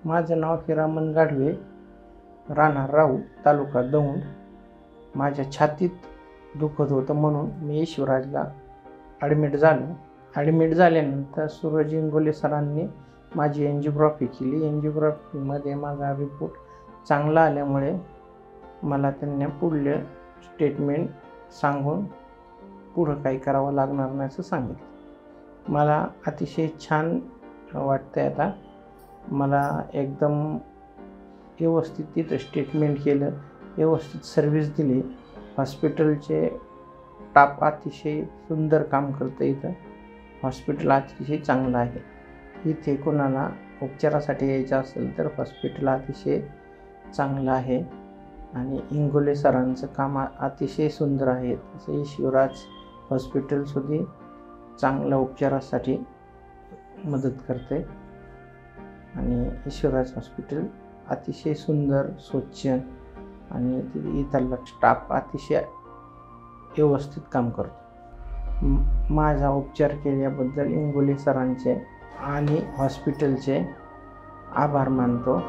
माझं नाव हिरामन गाढवे, राहणार राऊत, तालुका दौंड. माझ्या छातीत दुखत होतं म्हणून मी शिवराजला ॲडमिट झालो. ॲडमिट झाल्यानंतर सूरज इंगोले सरांनी माझी एंजिओग्राफी केली. एंजिओग्राफीमध्ये माझा रिपोर्ट चांगला आल्यामुळे मला त्यांनी पुढले स्टेटमेंट सांगून पुढं काही करावं लागणार नाही असं सांगितलं. मला अतिशय छान वाटतं आहे. आता मला एकदम व्यवस्थित तिथं स्टेटमेंट केलं, व्यवस्थित सर्व्हिस दिली. हॉस्पिटलचे स्टाफ अतिशय सुंदर काम करतं. इथं हॉस्पिटल अतिशय चांगलं आहे. इथे कोणाला उपचारासाठी यायचं असेल तर हॉस्पिटल अतिशय चांगलं आहे आणि इंगोले सरांचं काम अतिशय सुंदर आहे. तसंही शिवराज हॉस्पिटलसुद्धा चांगल्या उपचारासाठी मदत करते आणि शिवराज हॉस्पिटल अतिशय सुंदर, स्वच्छ आणि इथला स्टाफ अतिशय व्यवस्थित काम करतो. माझा उपचार केल्याबद्दल इंगोले सरांचे आणि हॉस्पिटलचे आभार मानतो.